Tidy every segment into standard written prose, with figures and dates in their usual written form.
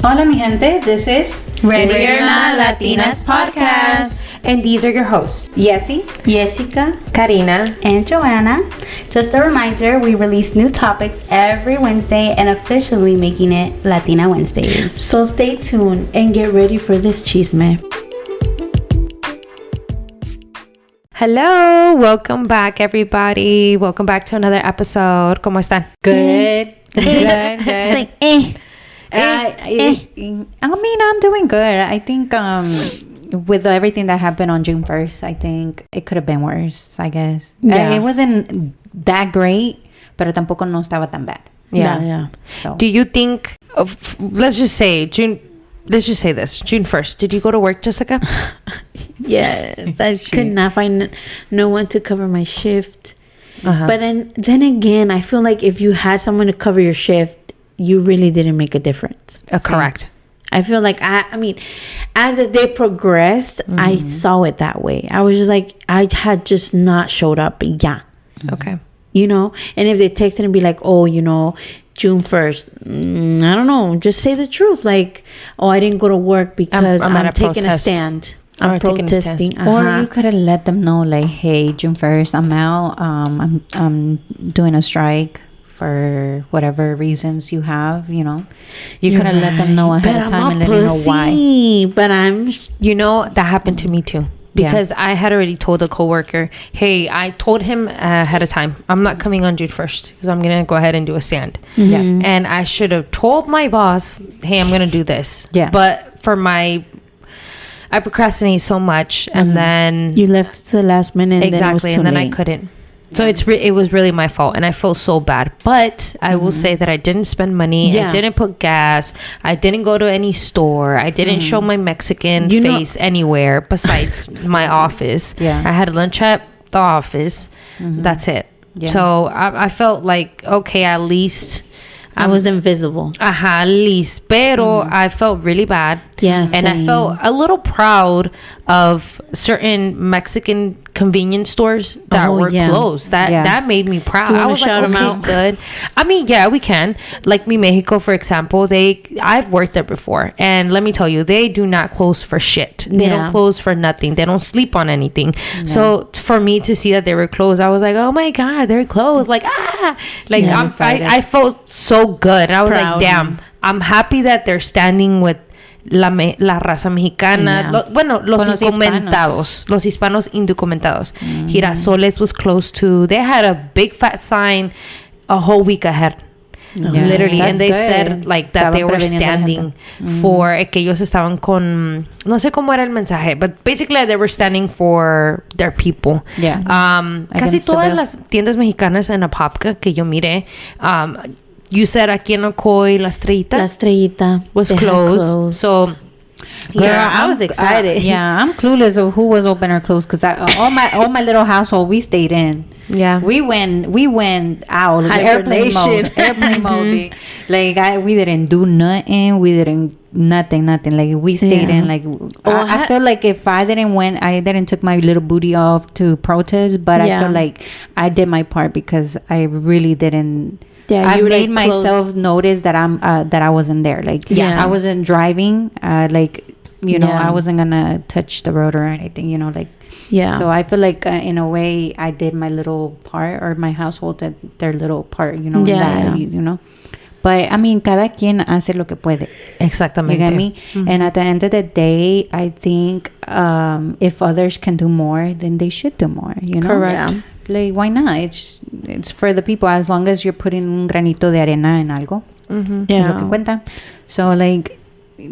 Hola, mi gente. This is Ready or Not Latinas Podcast. And these are your hosts, Yessi, Jessica, Karina, and Joanna. Just a reminder, we release new topics every Wednesday and officially making it Latina Wednesdays. So stay tuned and get ready for this chisme. Hello, welcome back, everybody. Welcome back to another episode. ¿Cómo están? good. Good. Like, I mean, I'm doing good. I think with everything that happened on June 1st, I think it could have been worse, I guess. Yeah. It wasn't that great, pero tampoco no estaba tan bad. Yeah. So Do you think, let's just say this, June 1st. Did you go to work, Jessica? Yes, I could not find no one to cover my shift. Uh-huh. But then again, I feel like if you had someone to cover your shift, you really didn't make a difference. Correct. I feel like I mean, as the day progressed, I saw it that way. I was just like, I had just not showed up. Yeah. Okay. You know, and if they texted and be like, oh, you know, June 1st, I don't know, just say the truth. Like, oh, I didn't go to work because I'm taking a stand. I'm protesting. Or you could have let them know, like, hey, June 1st, I'm out. I'm doing a strike for whatever reasons you have, you know. You could have let them know ahead of time and let them know why. But I'm... You know, that happened to me too. Because I had already told a coworker, hey, I told him ahead of time, I'm not coming on June 1st because I'm going to go ahead and do a stand. Yeah. And I should have told my boss, hey, I'm going to do this. Yeah. But I procrastinate so much, and then You left it to the last minute. exactly, and then I couldn't. So it was really my fault, and I feel so bad. But I will say that I didn't spend money. Yeah. I didn't put gas. I didn't go to any store. I didn't show my Mexican face anywhere besides my office. Yeah. I had lunch at the office. That's it. Yeah. So I felt like, okay, at least I was invisible. at least. Pero I felt really bad. Yeah, And I same. felt a little proud of certain Mexican convenience stores that were closed. That made me proud. You wanna I was shout like, them okay, out? good. I mean, yeah, we can. Like Mi Mexico, for example, I've worked there before, and let me tell you, they do not close for shit. They Yeah. don't close for nothing. They don't sleep on anything. So for me to see that they were closed, I was like, oh my god, they're closed. Like I felt so good. I was Proud. like, damn, I'm happy that they're standing with la raza mexicana. Yeah. Los indocumentados. Los hispanos indocumentados. Girasoles was close to. They had a big fat sign a whole week ahead. Yeah. Literally. That's And they good. said like that they were standing for que ellos estaban con, no sé cómo era el mensaje, but basically they were standing for their people. Yeah. Casi Against the todas bill. las tiendas mexicanas en Apopka que yo miré, you said aquí en Ocoy, La Estrellita La Estrellita was they had closed. So Yeah, I was excited. I'm clueless of who was open or closed because all my little household, we stayed in. yeah. We went out airplane mode. Airplane mode. Like we didn't do nothing. We didn't nothing. Like we stayed in. Like I feel like if I didn't took my little booty off to protest, but I feel like I did my part because I really didn't. Yeah, I you made like myself notice that I wasn't there. Like I wasn't driving. I wasn't gonna touch the road or anything. Like. Yeah. So I feel like in a way I did my little part, or my household did their little part, in that. But I mean, cada quien hace lo que puede. Exactamente. You get me? And at the end of the day, I think if others can do more, then they should do more. Correct. Yeah. Like, why not? It's for the people, as long as you're putting un granito de arena en algo. Es lo que cuenta. So like,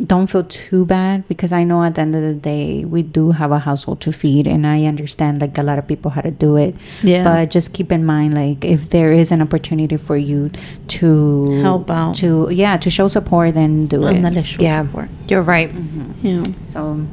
don't feel too bad, because I know at the end of the day we do have a household to feed, and I understand like a lot of people how to do it. Yeah. But just keep in mind, like, if there is an opportunity for you to help out, to show support, then do it. Yeah, you're right. Yeah. So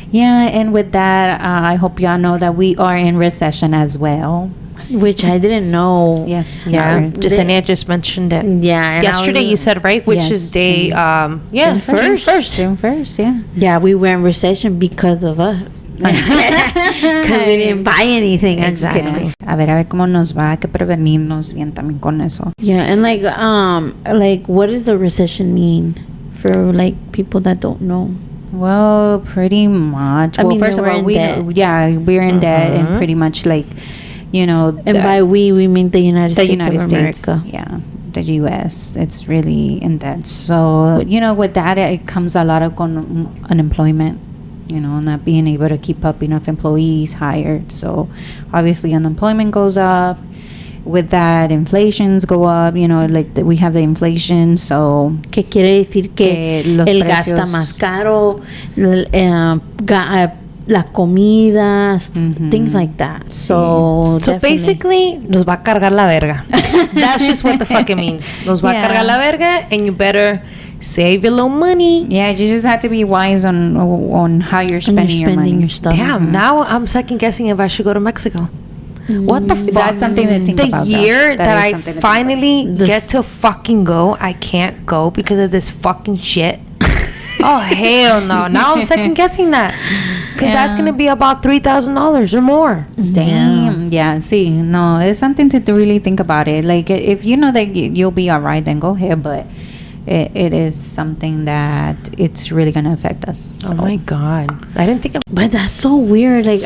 yeah, and with that, I hope y'all know that we are in recession as well. Which I didn't know. Yes. Yeah. Jasenia just mentioned it. Yeah. And yesterday you said, right? Which is day June June 1st, yeah. Yeah, we were in recession because of us. Because we didn't buy anything. Exactly. A ver cómo nos va, hay que prevenirnos bien también con eso. Yeah, and like what does the recession mean for like people that don't know? Well, pretty much. Well, first of all, we're in debt, and pretty much like, you know. And by we mean the United States of America. Yeah, the U.S. It's really in debt. So, you know, with that, it comes a lot of unemployment. You know, not being able to keep up enough employees hired. So, obviously, unemployment goes up. With that, inflations go up, you know, like we have the inflation, so... ¿Qué quiere decir que el gas está más caro, la comida, things like that. So basically, nos va a cargar la verga. That's just what the fuck it means. Nos va a cargar la verga, and you better save your little money. Yeah, you just have to be wise on how you're spending your money. Your stuff. Damn, now I'm second guessing if I should go to Mexico. What the fuck? That's something to think about. The year that I finally get to fucking go, I can't go because of this fucking shit. Oh, hell no. Now I'm second guessing that. Because that's going to be about $3,000 or more. Damn. Yeah, see, no, it's something to really think about it. Like, if you know that you'll be all right, then go ahead. But it is something that it's really going to affect us. So. Oh my God. I didn't think of... But that's so weird. Like,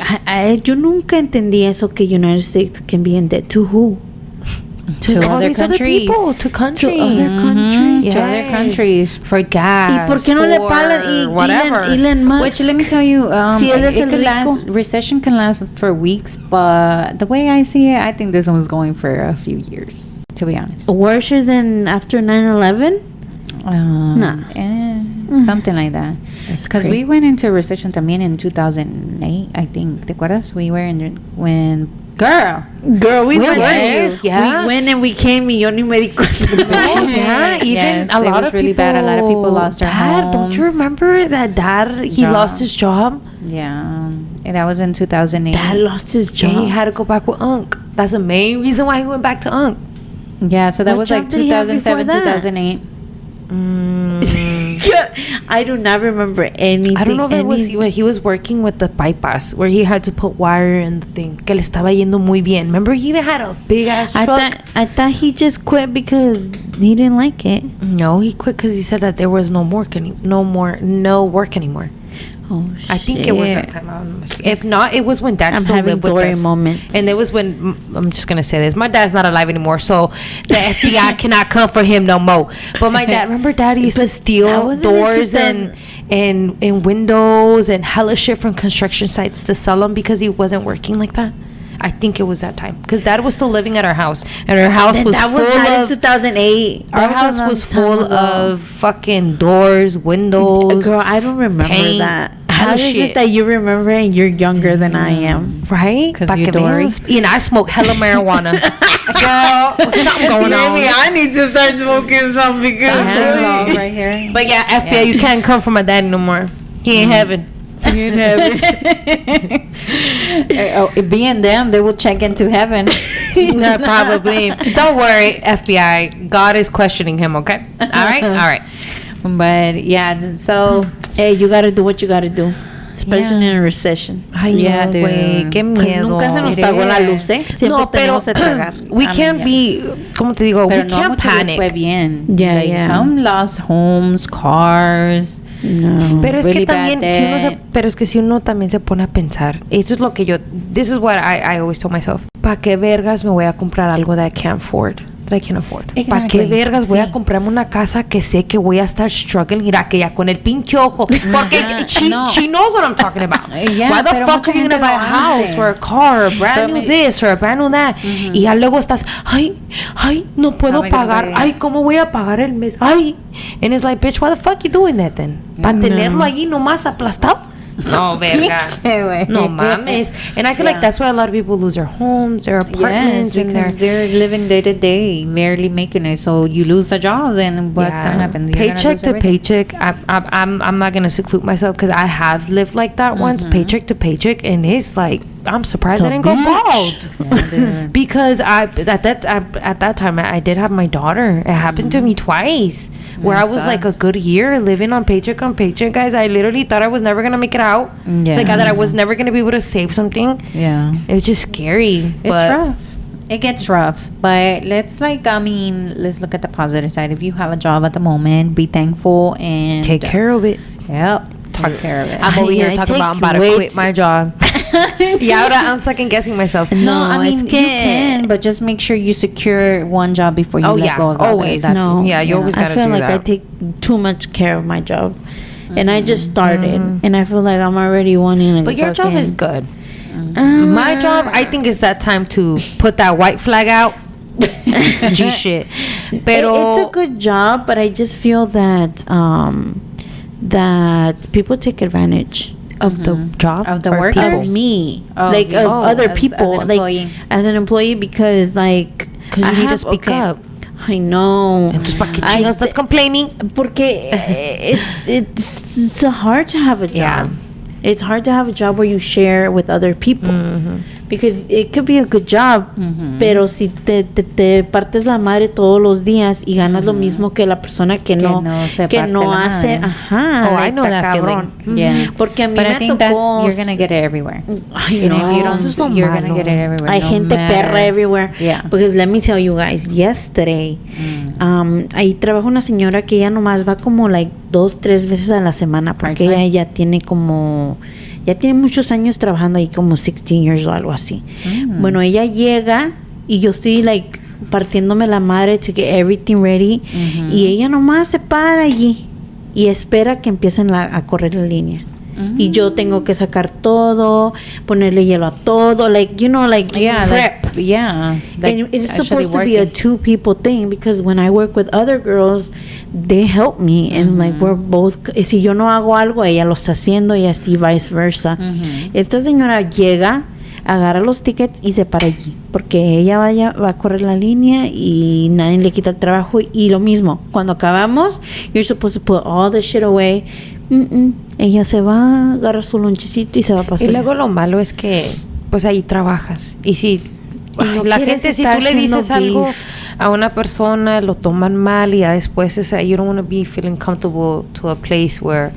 yo nunca entendí eso que United States can be in debt. To who? To other countries. Other people, to countries. To other countries. Yes. To other countries. For gas. ¿Y por qué no le pagan whatever. Elon Musk? Which, let me tell you, it could last, recession can last for weeks, but the way I see it, I think this one's going for a few years, to be honest. Worse than after 9/11? Something like that. Because we went into recession también in 2008, I think. ¿Te acuerdas? We were in when... Girl, we went. Yeah. We went and we came. Y yo ni me di cuenta. Yeah, even a lot of really people. Bad. A lot of people lost their homes. Don't you remember that dad? He lost his job. Yeah, and that was in 2008. Dad lost his job. And he had to go back with Unc. That's the main reason why he went back to Unc. Yeah, so that was like 2007, 2008. I do not remember anything. I don't know if it was when he was working with the bypass where he had to put wire in the thing. Que le estaba yendo muy bien. Remember, he even had a big ass truck. I thought he just quit because he didn't like it. No, he quit because he said that there was no work anymore. Oh, I think it was that time. If not, it was when Dad still lived with us. Moments. And it was when, I'm just going to say this, my dad's not alive anymore, so the FBI cannot come for him no more. But my dad, remember Dad used to steal doors and windows and hella shit from construction sites to sell them because he wasn't working like that? I think it was that time because Dad was still living at our house, and our house was full of 2008. Our house was full of fucking doors, windows. Girl, I don't remember paint, that. How is it that you remember and you're younger than I am? Right? Because you're Dory. And I smoke hella marijuana. Girl, something going on. I need to start smoking some because right here. But yeah, FBI, you can't come for my daddy no more. He ain't heaven. Being them, they will check into heaven. No, probably. Don't worry, FBI. God is questioning him. Okay. All right. But yeah, so hey, you gotta do what you gotta do, especially in a recession. Ay, yeah, no, güey, qué miedo. Nunca se nos pagó la luz, ¿eh? Siempre no, pero tenemos que tragar. We can't be, ¿cómo te digo? Pero We no can't panic. Fue bien. Yeah, yeah. Some lost homes, cars. No. Pero es really que también si uno también se pone a pensar, eso es lo que this is what I always told myself. ¿Para qué vergas me voy a comprar algo that I can't afford? That I can't afford. Exactly. ¿Para qué vergas voy a comprarme una casa que sé que voy a estar struggling? Mira, que ya con el pinche ojo. Porque she knows what I'm talking about. Yeah, why the fuck are you gonna buy a house or a car or a brand new this or a brand new that? Y ya luego estás, ay, no puedo pagar. Ay, ¿cómo voy a pagar el mes? Ay. And it's like, bitch, why the fuck you doing that then? ¿Para tenerlo ahí nomás aplastado? No, verga. No mames. And I feel like that's why a lot of people lose their homes, their apartments. Yes, because they're living day to day, barely making it. So you lose a job, then what's gonna happen? Paycheck to paycheck. I'm not gonna seclude myself because I have lived like that once, paycheck to paycheck, and it's like I'm surprised I didn't go bald. Because at that time I did have my daughter. It happened to me twice, where I was like a good year living on paycheck, guys. I literally thought I was never gonna make it out. Like that I was never gonna be able to save something. Yeah, it was just scary. It's rough. it gets rough, but let's look at the positive side. If you have a job at the moment, be thankful and take care of it. Yep, take care of it. I'm over here talking about I'm about to quit my job. Yeah, I'm second guessing myself. No, I mean you can, but just make sure you secure one job before you let go of always. You always gotta do that. I feel like I take too much care of my job, and I just started, and I feel like I'm already wanting. But your job is good. My job, I think, is that time to put that white flag out. G shit. Pero it's a good job, but I just feel that that people take advantage of the job, of the work, of me, of other people, as an employee, because you need to speak up. I know. Entonces, ¿para qué chingados estás complaining? Porque it's hard to have a job. Yeah. It's hard to have a job where you share with other people, because it could be a good job, pero si te partes la madre todos los días y ganas lo mismo que la persona que no hace, I know that cabrón. feeling. Yeah, porque a mí but me I think tocó, you're gonna get it everywhere. Ay, no. If you don't, you're gonna get it everywhere. Hay gente perra everywhere. Yeah. Because let me tell you guys, yesterday, ahí trabaja una señora que ella nomás va como 2-3 veces a la semana, porque ella ya tiene muchos años trabajando ahí, como 16 years o algo así. Bueno, ella llega y yo estoy partiéndome la madre to get everything ready, y ella nomás se para allí y espera que empiecen a correr la línea. Y yo tengo que sacar todo, ponerle hielo a todo, prep. And it's supposed to be a 2-people thing, because when I work with other girls, they help me, and we're both. Si yo no hago algo, ella lo está haciendo, y así viceversa. Esta señora llega, agarra los tickets y se para allí, porque ella va a correr la línea y nadie le quita el trabajo. Y lo mismo, cuando acabamos, you're supposed to put all the shit away. Ella se va, agarra su lonchecito y se va a pasar. Y luego lo malo es que pues ahí trabajas, y si la gente, si tú le dices algo a una persona, lo toman mal, y ya después, you don't want to be feeling comfortable to a place where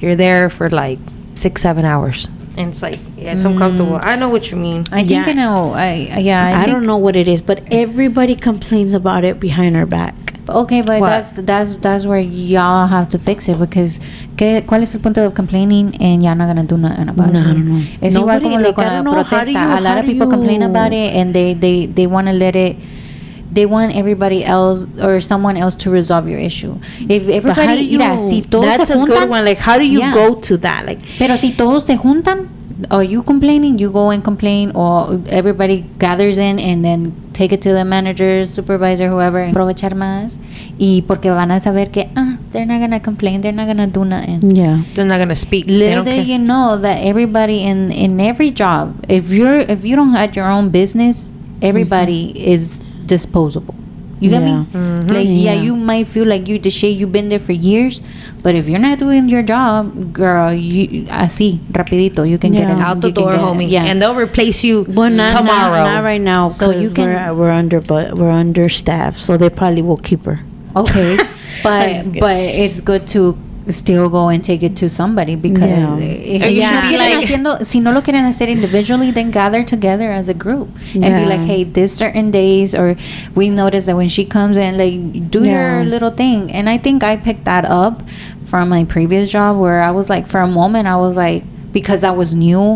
you're there for 6-7 hours. And it's it's uncomfortable. I know what you mean. I think I know. I don't know what it is, but everybody complains about it behind our back. Okay, but that's where y'all have to fix it, because ¿cuál es el punto de complaining and y'all not gonna do nothing about it? No. Es igual como con la protesta. A lot of people complain about it, and they want to let it. They want everybody else or someone else to resolve your issue. If everybody, si todos that's se juntan, a good one. How do you go to that? Pero si todos se juntan, or you complaining, you go and complain, or everybody gathers in and then take it to the manager, supervisor, whoever, and aprovechar más. Y porque van a saber que they're not gonna complain, they're not gonna do nothing. Yeah, they're not gonna speak. Little do you know that everybody in every job, if you don't have your own business, everybody is disposable. You get me? You might feel like you the shit, you've been there for years, but if you're not doing your job, girl, así rapidito you can get it out the door, homie. And they'll replace you tomorrow. Not right now, so you can. We're understaffed, so they probably will keep her. Okay, but it's good to still go and take it to somebody, because si no lo quieren hacer individually, then gather together as a group and be like, hey, this certain days, or we notice that when she comes in, do your little thing. And I think I picked that up from my previous job, where I was for a moment I was because I was new,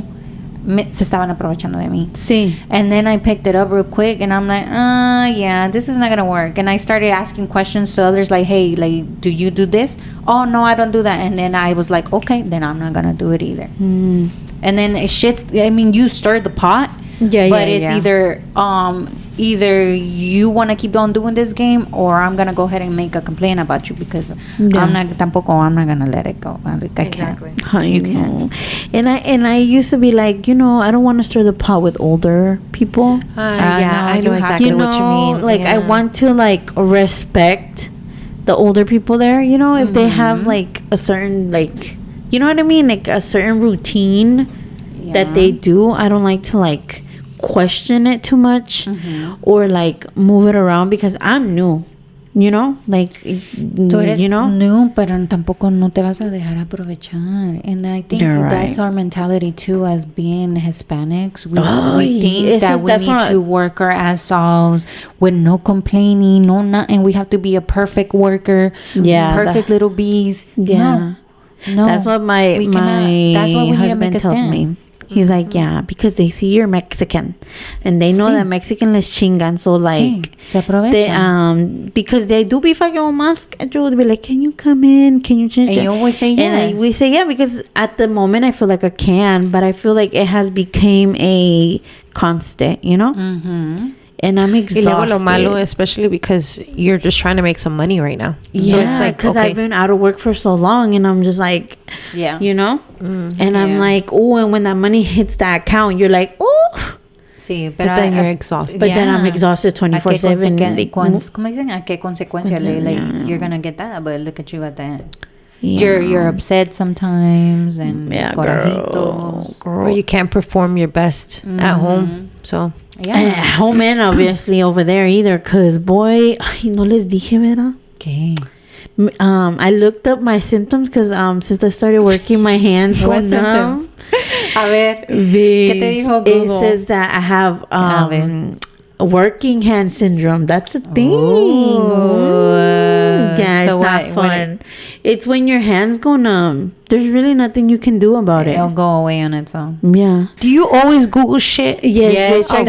se estaban aprovechando de mí. Sí. And then I picked it up real quick, and I'm this is not gonna work. And I started asking questions to others, hey, do you do this? Oh no, I don't do that. And then I was okay, then I'm not gonna do it either. And then you stir the pot. But it's either you want to keep on doing this game, or I'm gonna go ahead and make a complaint about you, because I'm not gonna let it go. I can't. You can't. And I used to be I don't want to stir the pot with older people. I know exactly what you mean. I want to respect the older people there. If they have a certain you know what I mean, a certain routine that they do. I don't like to question it too much, or move it around, because I'm new. You know, like, Tú eres new, pero tampoco no te vas a dejar aprovechar. And I think that's our mentality too, as being Hispanics. We think that we need to work our ass off with no complaining, no nothing. We have to be a perfect worker, perfect little bees. Yeah. No, that's what my husband tells me. He's like, yeah, because they see you're Mexican, and they know that Mexican les chingan, so like, se aprovechan. because they do be fucking on mask, and you would be like, can you come in? Can you change? And you always say yes. And we say yeah, because at the moment I feel like I can, but I feel like it has become a constant, you know. Mm-hmm. And I'm exhausted. Y luego lo malo, especially because you're just trying to make some money right now. Yeah, so it's like, because I've been out of work for so long, and I'm just like, you know? And I'm like, oh, and when that money hits that account, you're like, oh. Sí, but then you're exhausted. But then I'm exhausted 24/7. ¿Cómo dicen? ¿A qué consecuencia? Like, you're going to get that, but look at you at the end. Yeah. You're upset sometimes, and girl. Or you can't perform your best at home. So at home, and obviously over there either, because boy, no les dije, ¿verdad? ¿Qué? I looked up my symptoms because since I started working, my hands went numb. A ver, ¿qué te dijo Google? It says that I have working hand syndrome. That's a thing. Yeah, so it's not fun. It's when your hands go numb. There's really nothing you can do about it. It'll go away on its own. Yeah. Do you always Google shit? Yes, that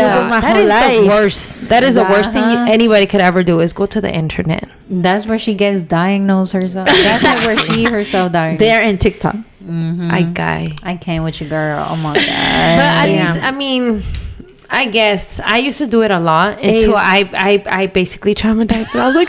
is the worst. That is the worst thing anybody could ever do, is go to the internet. That's where she gets diagnosed herself. That's like where she herself diagnosed. There in TikTok. Mm-hmm. I can't with you, girl. Oh my god. But at least, I mean, I guess I used to do it a lot until I basically traumatized. I was like,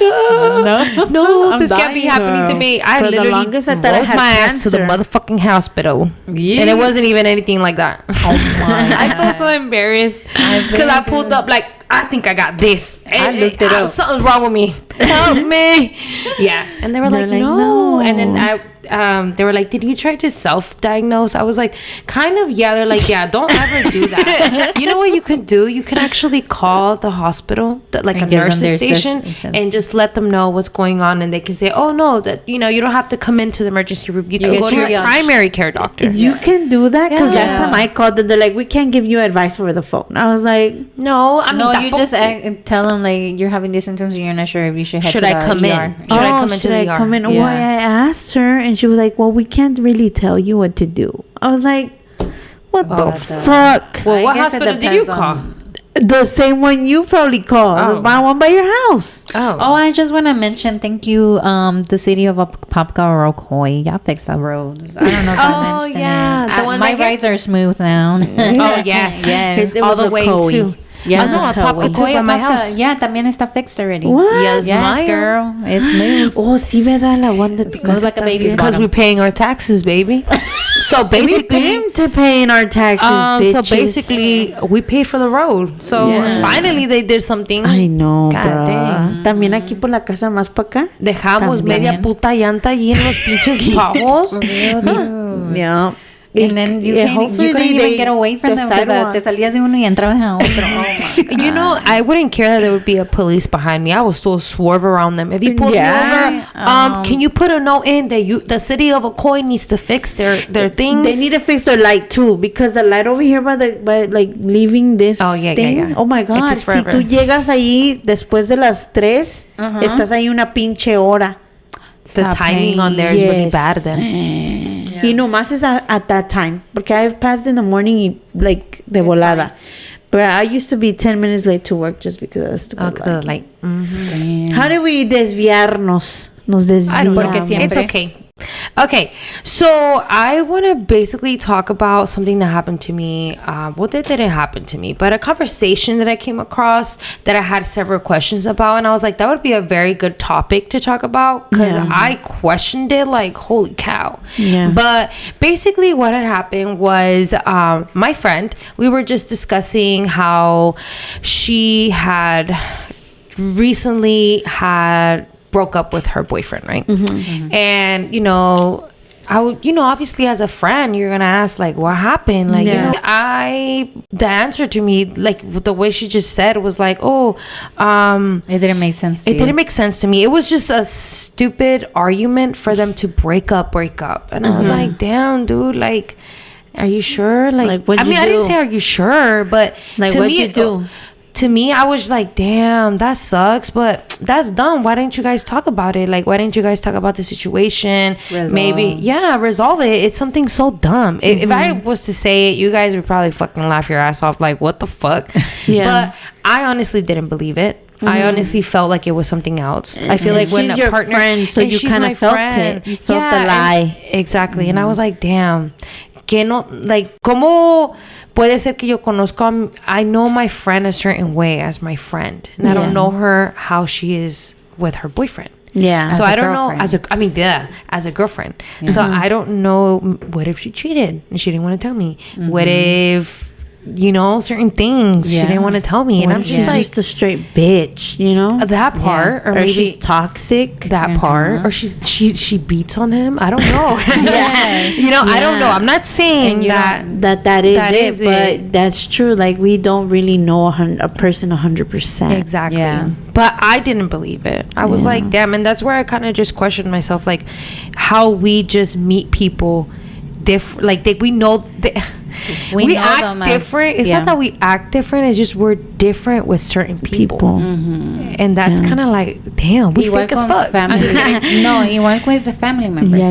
no, this can't be happening to me. I literally drove my ass to the motherfucking hospital, and it wasn't even anything like that. Oh my! I felt so embarrassed because I pulled up like, I think I got this. I looked it up. Something's wrong with me. Help me! Yeah, and they were like, no. And then they were like, did you try to self-diagnose? I was like, kind of, yeah. They're like, yeah, don't ever do that. You know what you could do? You could actually call the hospital, like a nurse's station, and just let them know what's going on, and they can say, oh no, that you don't have to come into the emergency room. You can go to your primary care doctor. You can do that, because last time I called them, they're like, we can't give you advice over the phone. I was like, no, you just tell them like you're having these symptoms and you're not sure if you should head to the ER. Should I come into the ER? Well, I asked her, and she was like, well, we can't really tell you what to do. I was like, what the fuck? Well, what hospital did you call? The same one you probably called. The one by your house. Oh, I just want to mention, thank you, the city of Popka-Rocoy. Y'all fixed the roads. I don't know if I mentioned it. My rides are smooth now. Oh, yes. All the way to... Yeah, by my house. Yeah, también está fixed already. What? Yes, girl. It's smooth. Oh, sí, ¿verdad? La one that's smooth like a baby's because we're paying our taxes, baby. So basically, we're paying our taxes. So basically, we paid for the road. So finally, they did something. I know, God dang. También aquí por la casa más para acá. Dejamos media puta llanta allí en los pinches pavos. Yeah. And then you couldn't even get away from them because te salías de uno y entrabas a otro. Oh my God. I wouldn't care that there would be a police behind me. I would still swerve around them. If you pulled me over, can you put a note in that the city of Ocoy needs to fix their things? They need to fix their light too, because the light over here by like leaving this thing. Oh my God. It takes forever. Si tú llegas ahí después de las 3, estás ahí una pinche hora. The timing on there is really bad then. Y nomás es at that time, porque I've passed in the morning like de volada. Fine. But I used to be 10 minutes late to work just because of the stupid light. How do we desviarnos? Nos desviamos. Porque siempre. It's okay. Okay, so I want to basically talk about something that happened to me. Well, that didn't happen to me, but a conversation that I came across that I had several questions about, and I was like, that would be a very good topic to talk about, because I questioned it like, holy cow. Yeah. But basically what had happened was my friend, we were just discussing how she had recently broke up with her boyfriend, right? And I would, obviously as a friend, you're gonna ask like, what happened? Like, the answer to me, like the way she just said was like, it didn't make sense to you. Didn't make sense to me. It was just a stupid argument for them to break up. And I was like, damn, dude, like, are you sure? Like I didn't say are you sure, but like, to what'd me, you do? To me, I was like, damn, that sucks, but that's dumb. Why didn't you guys talk about it? Like, why didn't you guys talk about the situation? Resolve it. It's something so dumb. If I was to say it, you guys would probably fucking laugh your ass off. Like, what the fuck? But I honestly didn't believe it. I honestly felt like it was something else. I feel like when a partner, friend, so you kind of felt it. You felt the lie. Exactly. And I was like, damn. Que no, like, ¿cómo puede ser que yo conozco I know my friend a certain way as my friend, and I don't know her how she is with her boyfriend. Yeah. So I don't know as a girlfriend. So I don't know, what if she cheated and she didn't want to tell me? What if certain things she didn't want to tell me, and I'm just like, just a straight bitch, that part, or maybe she's toxic, that part, or she beats on him. I don't know. I don't know. I'm not saying that is it, but that's true. Like, we don't really know a person 100%. Exactly. Yeah. But I didn't believe it. I was like, damn, and that's where I kind of just questioned myself, like how we just meet people different, like we know we act different. It's not that we act different, it's just we're different with certain people. And that's kind of like, damn, we fake as fuck. No, igual with the family members.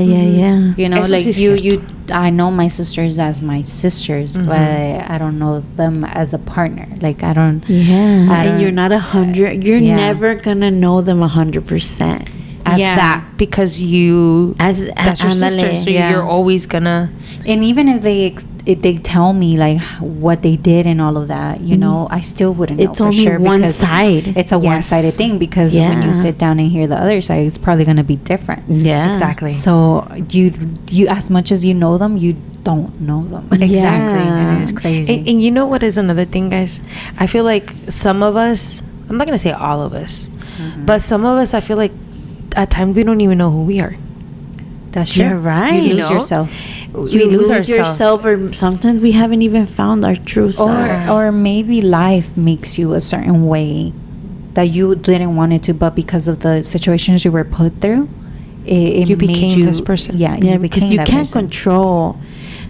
Like I know my sisters as my sisters, but I don't know them as a partner. Like, I don't. And you're not 100. You're never gonna know them 100%. As that, because that's your sister, so you're always gonna. And even if they tell me like what they did and all of that, I still wouldn't know for sure. It's only one side. It's a one-sided thing, because when you sit down and hear the other side, it's probably gonna be different. Exactly. So you as much as you know them, you don't know them. Exactly. And it's crazy. And you know what is another thing, guys? I feel like some of us, I'm not gonna say all of us, but some of us, I feel like at times we don't even know who we are. That's true. You're right. You lose yourself. You lose yourself, or sometimes we haven't even found our true self. Or maybe life makes you a certain way that you didn't want it to, but because of the situations you were put through, you became this person. Yeah, because you can't control.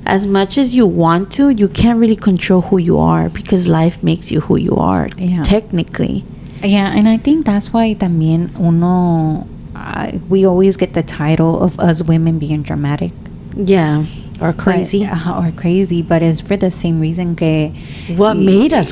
As much as you want to, you can't really control who you are, because life makes you who you are, technically. Yeah, and I think that's why también we always get the title of us women being dramatic. Yeah. Or crazy. Or crazy, but it's for the same reason que what made us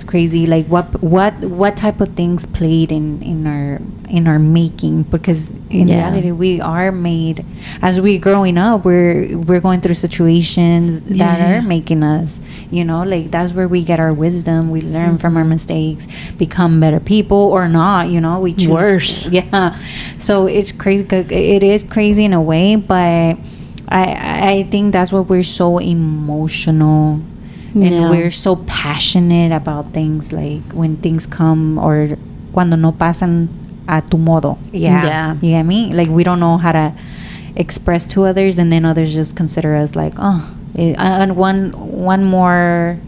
crazy. Like what type of things played in our making, because in reality we are made as we growing up, we're going through situations that are making us, like that's where we get our wisdom, we learn from our mistakes, become better people, or not, we choose worse. So it's crazy. It is crazy in a way, but I think that's why we're so emotional and we're so passionate about things, like when things come or cuando no pasan a tu modo. Yeah. You get me? Like, we don't know how to express to others, and then others just consider us like, and one more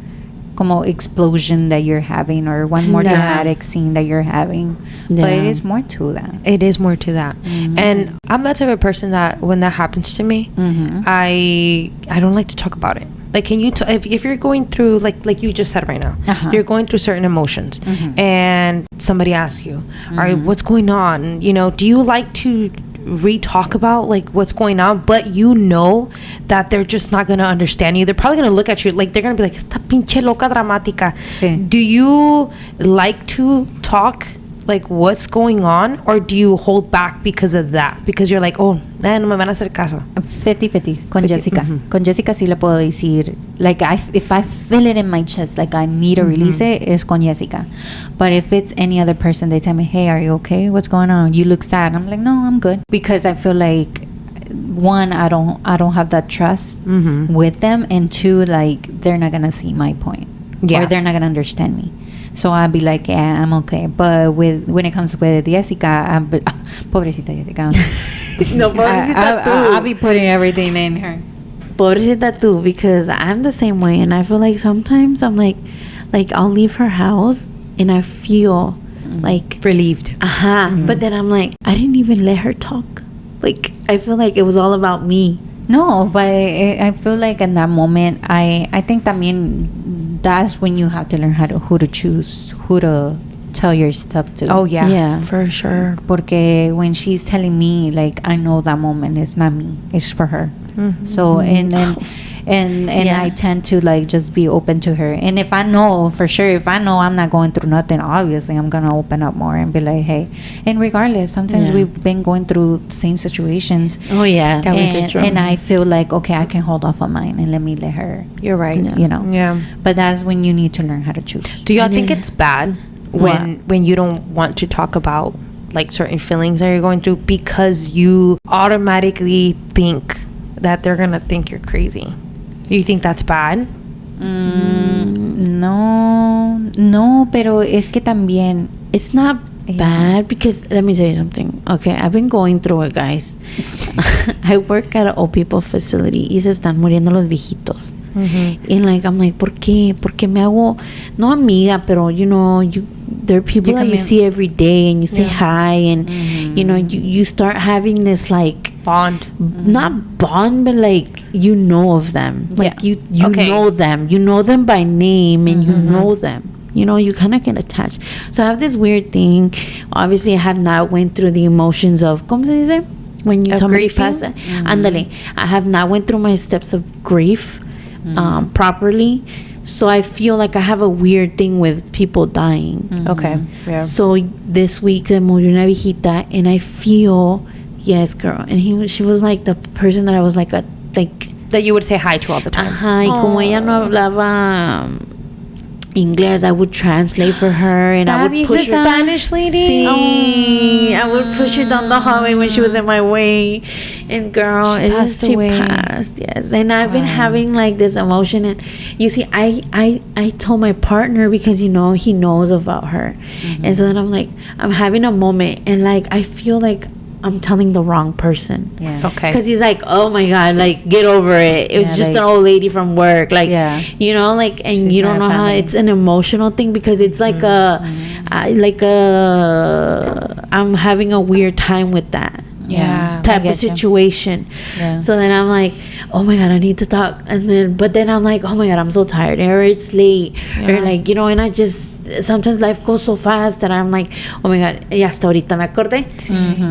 como explosion that you're having, or one more dramatic scene that you're having. But it is more to that. It is more to that. And I'm that type of person that when that happens to me, I don't like to talk about it. Like, can you if you're going through like you just said right now, you're going through certain emotions, and somebody asks you, all right, what's going on, do you like to re-talk about like what's going on, but that they're just not gonna understand you? They're probably gonna look at you like they're gonna be like, esta pinche loca dramática. Sí. Do you like to talk like what's going on, or do you hold back because of that, because you're like, no me van a hacer caso? 50-50 con Jessica. Con Jessica sí le puedo decir, like, if I feel it in my chest, like I need to release it, is con Jessica. But if it's any other person, they tell me, hey, are you okay, what's going on, you look sad, I'm like, no, I'm good, because I feel like, one, I don't have that trust with them, and two, like, they're not gonna see my point, or they're not gonna understand me. So I'd be like, yeah, I'm okay. But when it comes with Jessica, pobrecita Jessica. No, pobrecita tú. I'll be putting everything in her. Pobrecita tú, because I'm the same way, and I feel like sometimes I'm like I'll leave her house and I feel like relieved. But then I'm like, I didn't even let her talk. Like, I feel like it was all about me. No, but I feel like in that moment, I think that's when you have to learn who to choose, who to tell your stuff to. Oh yeah, yeah, for sure. Porque when she's telling me, like, I know that moment is not me, it's for her. So and I tend to like just be open to her. And if I know for sure, if I know I'm not going through nothing, obviously I'm gonna open up more and be like, hey. And regardless, sometimes we've been going through the same situations. Oh yeah, and I feel like, okay, I can hold off on mine and let her. You're right. You know. Yeah. But that's when you need to learn how to choose. Do y'all think it's bad when you don't want to talk about like certain feelings that you're going through because you automatically think that they're gonna think you're crazy? Do you think that's bad? No, pero es que también it's not bad, because let me tell you something. Okay, I've been going through it, guys. I work at an old people facility y se están muriendo los viejitos. And like, I'm like, ¿por qué? Porque me hago, no amiga, pero there are people that you see every day and you say hi, and you start having this like bond, not bond, but like of them, like you know them by name, and you know them. You kind of get attached. So I have this weird thing. Obviously, I have not went through the emotions of, ¿cómo se dice? When somebody passes. Ándale. I have not went through my steps of grief properly. So I feel like I have a weird thing with people dying. Okay. Yeah. So this week, se murió una viejita, and I feel, yes, girl. And she was like the person that I was like that you would say hi to all the time. Y como ella no hablaba English, I would translate for her, and I would push her. Spanish lady. Sí, I would push her down the hallway when she was in my way, and girl, she passed. Yes, and I've been having like this emotion, and you see, I told my partner, because he knows about her, and so then I'm like, I'm having a moment, and like I feel like I'm telling the wrong person. Yeah. Okay. Because he's like, oh my God, like, get over it. It was just an old lady from work. Like, like, and she's, you don't know how it's an emotional thing, because it's like I'm having a weird time with that. Yeah. Type of situation. Yeah. So then I'm like, oh my God, I need to talk. But then I'm like, oh my God, I'm so tired. Or it's late. Or like, and I just, sometimes life goes so fast that I'm like, oh my God, ya hasta ahorita me acordé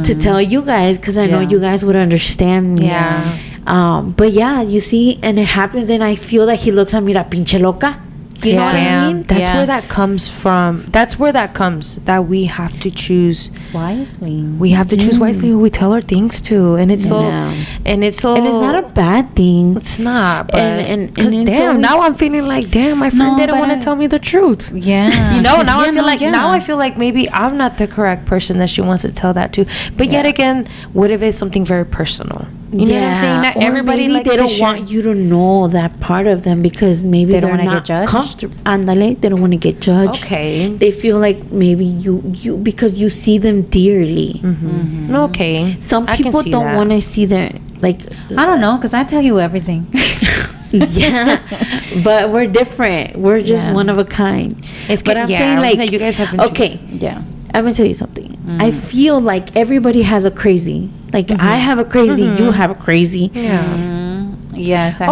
to tell you guys, because I know you guys would understand me. Yeah. But yeah, you see, and it happens, and I feel that he looks at me like pinche loca. You know what I mean? That's where that comes from. That's where that comes. That we have to choose wisely. We have to choose wisely who we tell our things to, and it's and it's not a bad thing. It's not. But and damn, now I'm feeling like, damn, my friend didn't want to tell me the truth. Yeah. Now I feel like now I feel like maybe I'm not the correct person that she wants to tell that to. But yet again, what if it's something very personal? You know what I'm saying? Not everybody likes they don't want you to know that part of them, because maybe they don't want to get judged. Andale, they don't want to get judged. Okay. They feel like maybe you because you see them dearly. Okay. Some people don't want to see their, like, I don't know, because I tell you everything. But we're different. We're just one of a kind. But I'm saying, like, you guys have been I'm gonna tell you something. I feel like everybody has a crazy. Like, I have a crazy. You have a crazy. Yes. We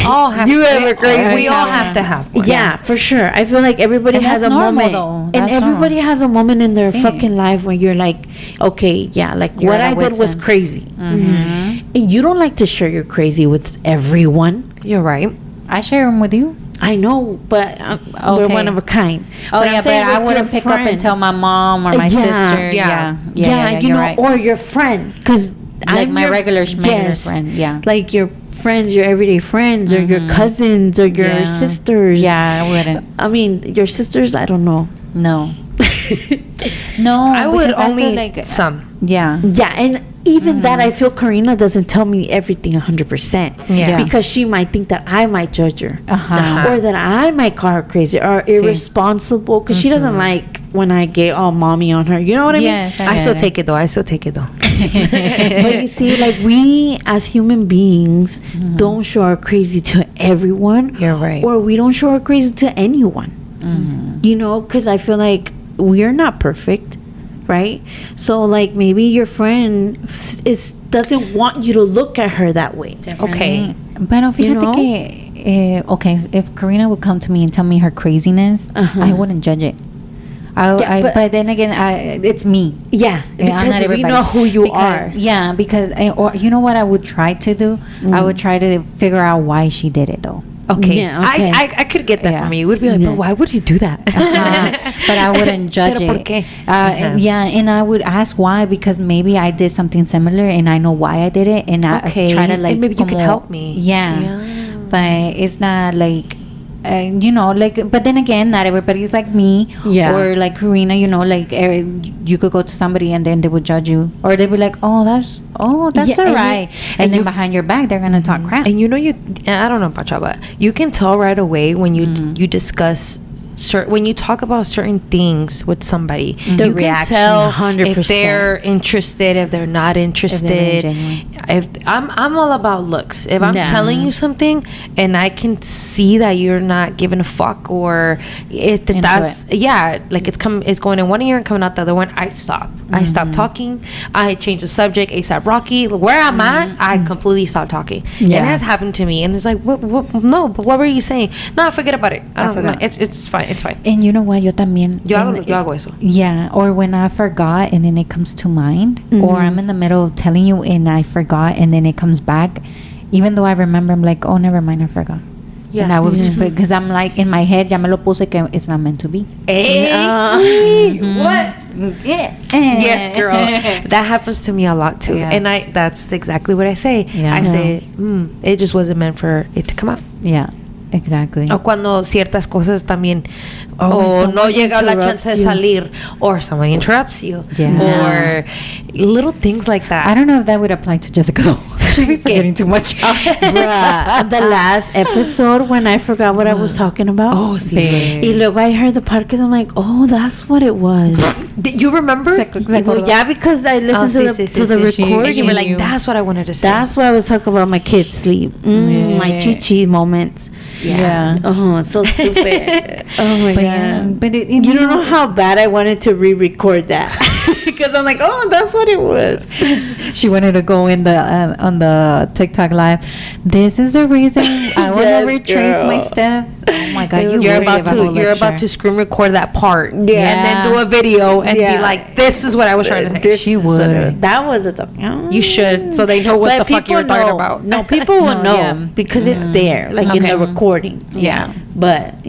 all have. You have a crazy. We all have to have one. Yeah, for sure. I feel like everybody has a moment, and everybody has a moment in their fucking life where you're like, okay, like what I did was crazy, and you don't like to share your crazy with everyone. You're right. I share them with you. I know, but we're one of a kind. Oh, but I wouldn't pick up and tell my mom or my sister. Yeah, you know, right. Or your friend, because like my regular friend. Yeah, like your friends, your everyday friends, or your cousins, or your sisters. Yeah, I wouldn't. I mean, your sisters, I don't know. No. No, I would only like some. Yeah, and even that, I feel Karina doesn't tell me everything 100%. Yeah. Because she might think that I might judge her. Or that I might call her crazy or irresponsible. Because she doesn't like when I get all mommy on her. You know what I mean? I still take it though. But you see, like, we as human beings don't show our crazy to everyone. You're right. Or we don't show our crazy to anyone. You know, because I feel like we're not perfect. Right? So, like, maybe your friend doesn't want you to look at her that way. Differently. Okay. Pero fíjate que, okay, if Karina would come to me and tell me her craziness, I wouldn't judge it. But then again, it's me. Yeah, because I'm not everybody. we know who you are. Yeah, because, or you know what I would try to do? I would try to figure out why she did it, though. Okay. Yeah, okay. I could get that from you. It would be like, but why would you do that? But I wouldn't judge Pero it. ¿por qué? Yeah, and I would ask why, because maybe I did something similar and I know why I did it, and I try to, like, and maybe you can help me. Yeah. But it's not like, you know, like, but then again, not everybody's like me. Or like Karina, you know, like, you could go to somebody and then they would judge you, or they'd be like, that's all right, and then behind your back they're gonna talk crap. And you know, I don't know about y'all, but you can tell right away when you discuss when you talk about certain things with somebody, the you reaction, can tell 100%. if they're interested, if they're not interested. If I'm all about looks. If I'm telling you something and I can see that you're not giving a fuck, or like it's going in one ear and coming out the other one, I stop. I stop talking. I change the subject. ASAP Rocky, where I'm at, I completely stop talking. And it has happened to me, and it's like, what? No, but what were you saying? No, forget about it. I don't know. It's fine. It's fine. And you know what? Yo también. Yo hago eso. Yeah. Or when I forgot and then it comes to mind, or I'm in the middle of telling you and I forgot and then it comes back, even though I remember, I'm like, oh, never mind, I forgot. Yeah. And I would, because I'm like, in my head, ya me lo puse que it's not meant to be. What? Yes, girl. That happens to me a lot too. And that's exactly what I say. I say, it just wasn't meant for it to come out. Yeah. Exactly. O cuando ciertas cosas también, o no llega la chance de salir, or somebody interrupts you, or little things like that. I don't know if that would apply to Jessica though. She'd be forgetting too much. Bruh, the last episode when I forgot what I was talking about. Oh, sí. Y luego I heard the podcast, I'm like, oh, that's what it was. Did you remember? Yeah, because I listened to the recording. And you were like, that's what I wanted to say. That's why I was talking about my kids' sleep. My chichi moments. Yeah. Oh, it's so stupid. Oh my God. But you don't know how bad I wanted to re-record that. Because I'm like, oh, that's what it was. She wanted to go in on the TikTok live. This is the reason I want to retrace my steps. Oh my God, you're about to screen record that part, and then do a video and be like, this is what I was trying to say. She would. That was a you should, so they know what the fuck you're talking about. No, people will know because it's there, like in the recording. But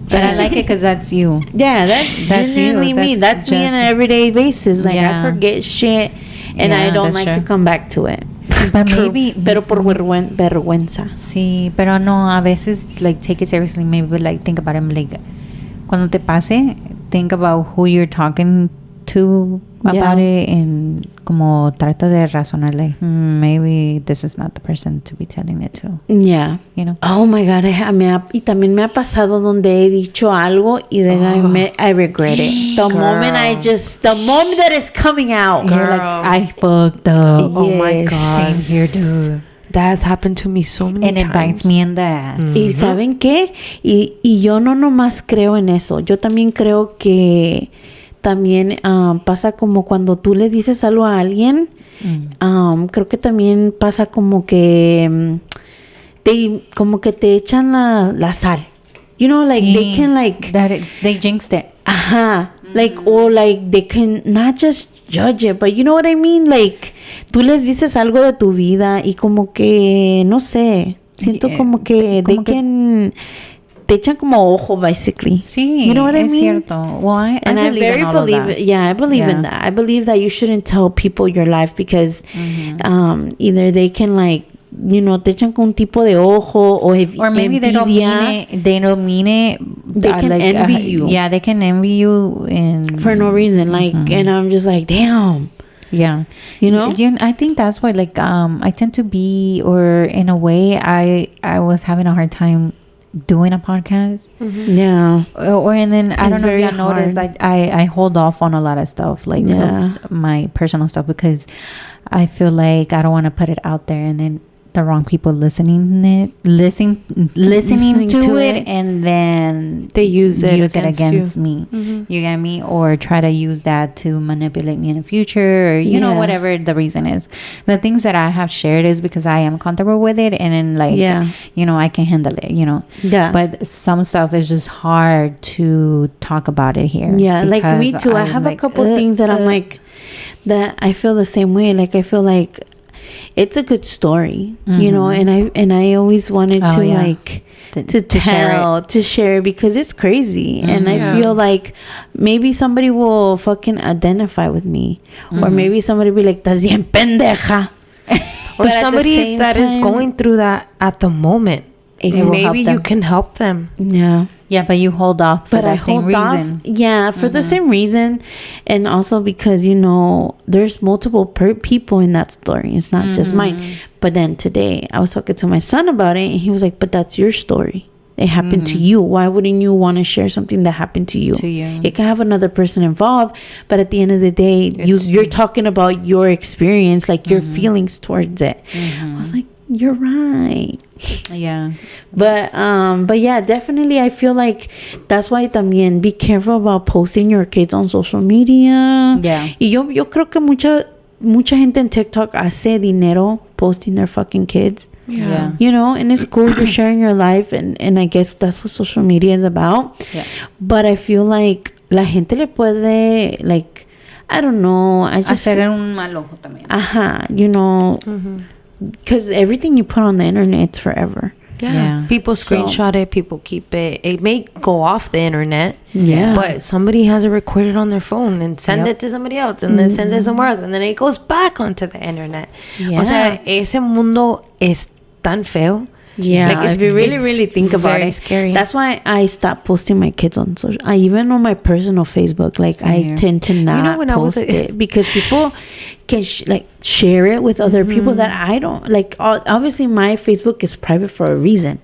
But I like it because that's you. Yeah, that's genuinely me. That's me on an everyday basis. Like, I forget shit, and I don't like to come back to it. But maybe, pero por vergüenza. Sí, pero no, a veces, like, take it seriously. Maybe, like, think about it. Like, cuando te pase, think about who you're talking to about it, and como trata de razonar, like, maybe this is not the person to be telling it to. Yeah. You know? Oh my God. Y también me ha pasado donde he dicho algo y then I regret it. The moment that it's coming out. Girl. You're like, I fucked up. Yes. Oh my God. Same here, dude. That has happened to me so many times. And it bites me in the ass. ¿Y saben qué? Y yo no nomás creo en eso. Yo también creo que también pasa como cuando tú le dices algo a alguien. Creo que también pasa como que te echan la sal. You know, like they can like they jinxed it. Like, or like they can not just judge it, but you know what I mean? Like, tú les dices algo de tu vida y como que, no sé, siento como que te echan como ojo, basically. Sí, you know what I mean? Cierto. Well, I believe in all of that. Yeah, I believe in that. I believe that you shouldn't tell people your life because either they can like, you know, te echan con un tipo de ojo or maybe envidia. they don't mean it. They can like, envy you. Yeah, they can envy you for no reason. Like, and I'm just like, damn. Yeah. You know? I think that's why, like, I tend to be, or in a way, I was having a hard time doing a podcast. Yeah. Or and then I don't know if you hard. noticed, I hold off on a lot of stuff, like of my personal stuff, because I feel like I don't want to put it out there and then the wrong people listening to it, and then they use it against me. You get me? Or try to use that to manipulate me in the future, or you know, whatever the reason is. The things that I have shared is because I am comfortable with it, and then like you know, I can handle it, you know. But some stuff is just hard to talk about it here. Like me too. I have like, a couple things that I'm like, that I feel the same way. Like I feel like it's a good story, you know, and I always wanted to like to share because it's crazy, and I feel like maybe somebody will fucking identify with me, or maybe somebody be like, "Estás bien pendeja," or somebody that is going through that at the moment. Maybe you can help them. Yeah, but you hold off for that same reason. For the same reason. And also because, you know, there's multiple people in that story. It's not just mine. But then today I was talking to my son about it, and he was like, but that's your story. It happened to you. Why wouldn't you want to share something that happened to you? It can have another person involved, but at the end of the day, you're talking about your experience, like your feelings towards it. I was like, you're right. But yeah, definitely I feel like that's why también be careful about posting your kids on social media. Y yo creo que mucha gente en TikTok hace dinero posting their fucking kids. You know, and it's cool, you're sharing your life, and I guess that's what social media is about. But I feel like la gente le puede, like, I don't know, I just hacer un mal ojo también. You know, because everything you put on the internet, it's forever. People screenshot it, people keep it. It may go off the internet, but somebody has it recorded on their phone and send it to somebody else, and then send it somewhere else, and then it goes back onto the internet. O sea, ese mundo es tan feo. Like if you really think about it, scary. That's why I stopped posting my kids on social. I even on my personal Facebook, like I tend to not post it because people can share it with other people that I don't like. Obviously, my Facebook is private for a reason.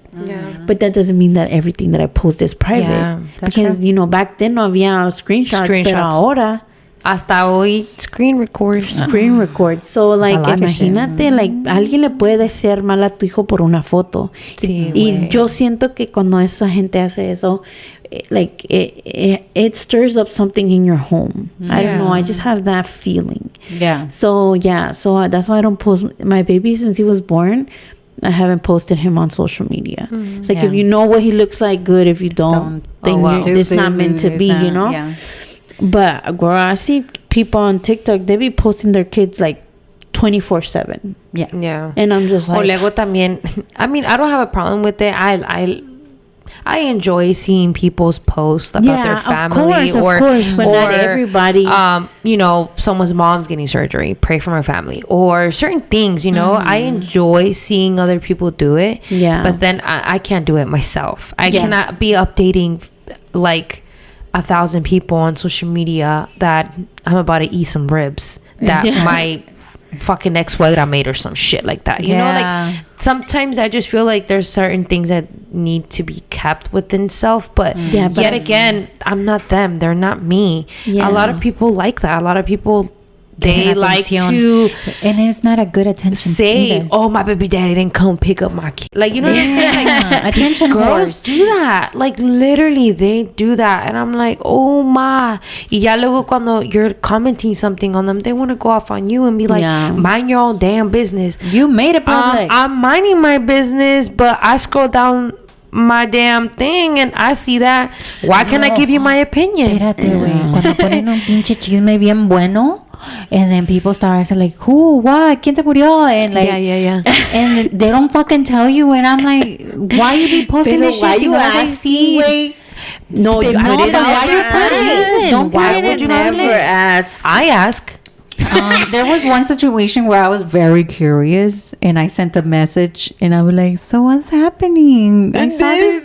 But that doesn't mean that everything that I post is private. Because you know, back then no había screenshots. Pero ahora hasta hoy screen record. So like imagínate, like alguien le puede desear mal a tu hijo por una foto. Y yo siento que cuando esa gente hace eso, like it stirs up something in your home. I don't know, I just have that feeling. So that's why I don't post my baby since he was born. I haven't posted him on social media. It's like if you know what he looks like, good. If you don't then it's not meant to be, you know. But girl, I see people on TikTok, they be posting their kids like 24/7. And I'm just like, luego también, I mean, I don't have a problem with it. I enjoy seeing people's posts about their family, of course, but not everybody. You know, someone's mom's getting surgery, pray for my family, or certain things. You know, I enjoy seeing other people do it. But then I can't do it myself. I cannot be updating like 1,000 people on social media that I'm about to eat some ribs that my fucking ex-suegra made or some shit like that. You know, like sometimes I just feel like there's certain things that need to be kept within self, but yet again, I'm not them. They're not me. A lot of people like that. A lot of people, they like to, and it's not a good attention say either. Oh, my baby daddy didn't come pick up my kid, like, you know what I'm saying, like attention girls do that, like literally they do that, and I'm like, oh my. Y ya luego cuando you're commenting something on them, they want to go off on you and be like, mind your own damn business. You made it public. I'm minding my business, but I scroll down my damn thing and I see that. Why can't I give you my opinion? Espérate, güey. Cuando ponen un pinche chisme bien bueno, and then people start saying like, who, what, quién se murió, and like, and they don't fucking tell you, and I'm like, why you be posting this shit? You see, no, why you put it? Why would you never ask? I ask. There was one situation where I was very curious and I sent a message and I was like, so what's happening? I saw this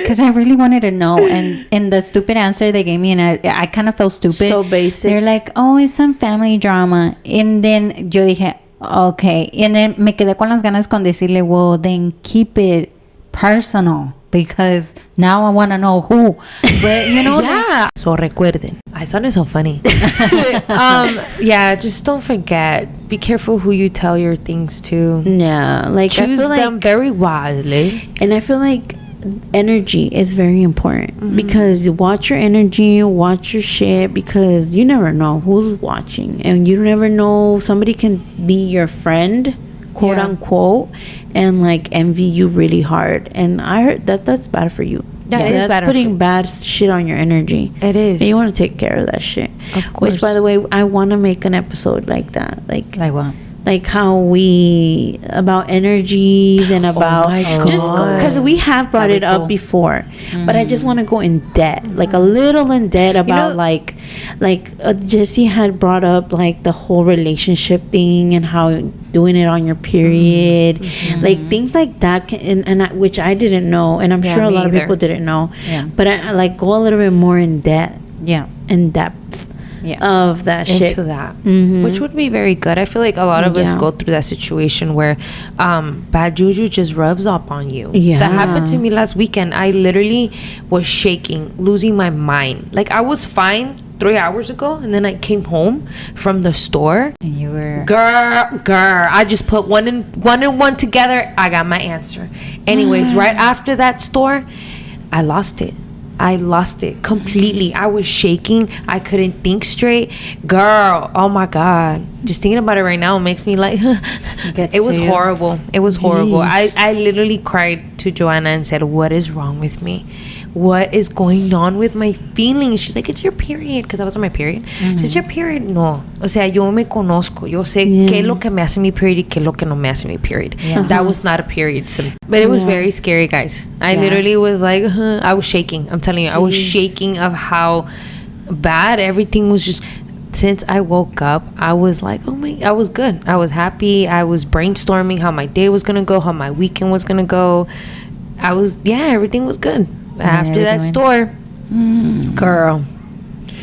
because I really wanted to know. And the stupid answer they gave me, and I kind of felt stupid. So basic. They're like, oh, it's some family drama. And then yo dije, okay. And then me quedé con las ganas con decirle, well, then keep it personal. Because now I want to know who. But, you know. Yeah. So recuerden. I sounded so funny. Yeah, just don't forget. Be careful who you tell your things to. Yeah. Like, choose them very wisely. And I feel like energy is very important. Because watch your energy, watch your shit. Because you never know who's watching. And you never know. Somebody can be your friend, quote unquote, and like envy you really hard. And I heard that's bad for you. Yeah, it is bad. Putting bad shit on your energy. It is. And you want to take care of that shit. Of course. Which, by the way, I want to make an episode like that. Like what? Like how we about energies and about just because we have brought it up before, but I just want to go in debt, like a little in debt about like Jessie had brought up like the whole relationship thing and how doing it on your period, like things like that, which I didn't know, and I'm sure a lot of people didn't know. Yeah. But I like go a little bit more in debt. Yeah. In depth. Yeah. Of that into shit. That, which would be very good. I feel like a lot of us go through that situation where bad juju just rubs up on you. Yeah, that happened to me last weekend. I literally was shaking, losing my mind. Like I was fine 3 hours ago, and then I came home from the store, and you were girl. I just put one and one together. I got my answer. Anyways, right after that store, I lost it completely. I was shaking. I couldn't think straight. Girl, oh my God. Just thinking about it right now makes me like, it was horrible. It was horrible. I literally cried to Joanna and said, what is wrong with me? What is going on with my feelings? She's like, it's your period. Because I was on my period. It's your period. No. O sea, yo me conozco. Yo sé qué es lo que me hace mi period y qué es lo que no me hace mi period. That was not a period symptom. But it was very scary, guys. I literally was like, I was shaking. I'm telling you, I was shaking of how bad everything was. Just since I woke up, I was like, I was good. I was happy. I was brainstorming how my day was going to go, how my weekend was going to go. Everything was good. After that store, girl.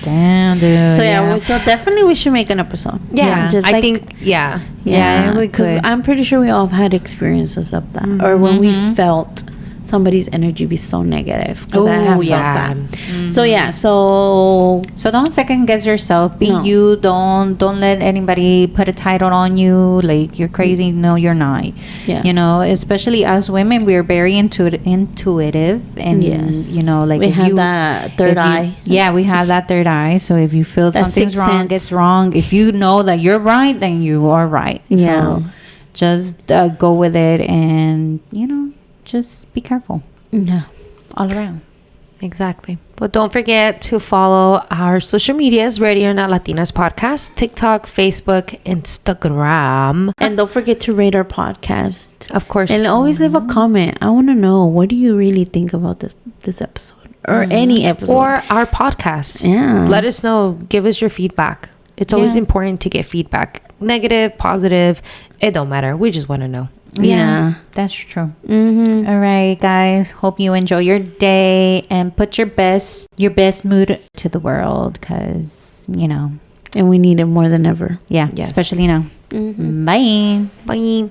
Damn, dude. So so definitely we should make an episode. Yeah, just I think because I'm pretty sure we all have had experiences of that, or when we felt somebody's energy be so negative. Because I have felt that. So don't second guess yourself. Be you. Don't let anybody put a title on you. Like you're crazy. No, you're not. Yeah. You know, especially as women, we're very intuitive, and you know, like we have that third eye. We have that third eye. So if you feel something's wrong, it's wrong. If you know that you're right, then you are right. Yeah. So just go with it, and you know. Just be careful. Yeah. All around. Exactly. But don't forget to follow our social medias, Radio Not Latinas Podcast, TikTok, Facebook, Instagram. And don't forget to rate our podcast. Of course. And always leave a comment. I want to know, what do you really think about this episode? Or any episode. Or our podcast. Yeah. Let us know. Give us your feedback. It's always important to get feedback. Negative, positive. It don't matter. We just want to know. Yeah, that's true. All right, guys, hope you enjoy your day and put your best mood to the world, because you know, and we need it more than ever. Especially now. Bye.